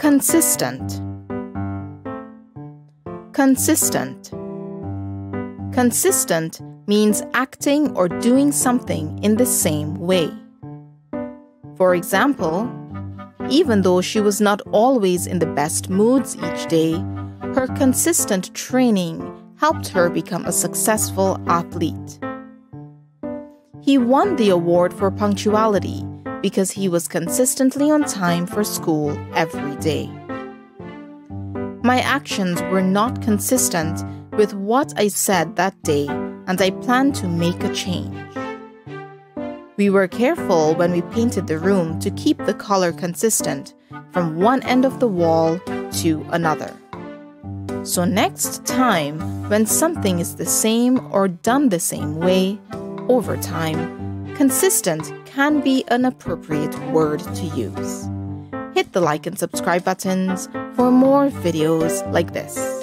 Consistent. Consistent. Consistent means acting or doing something in the same way. For example, even though she was not always in the best moods each day, her consistent training helped her become a successful athlete. He won the award for punctuality because he was consistently on time for school every day. My actions were not consistent with what I said that day, and I plan to make a change. We were careful when we painted the room to keep the color consistent from one end of the wall to another. So next time, when something is the same or done the same way over time, consistent can be an appropriate word to use. Hit the like and subscribe buttons for more videos like this.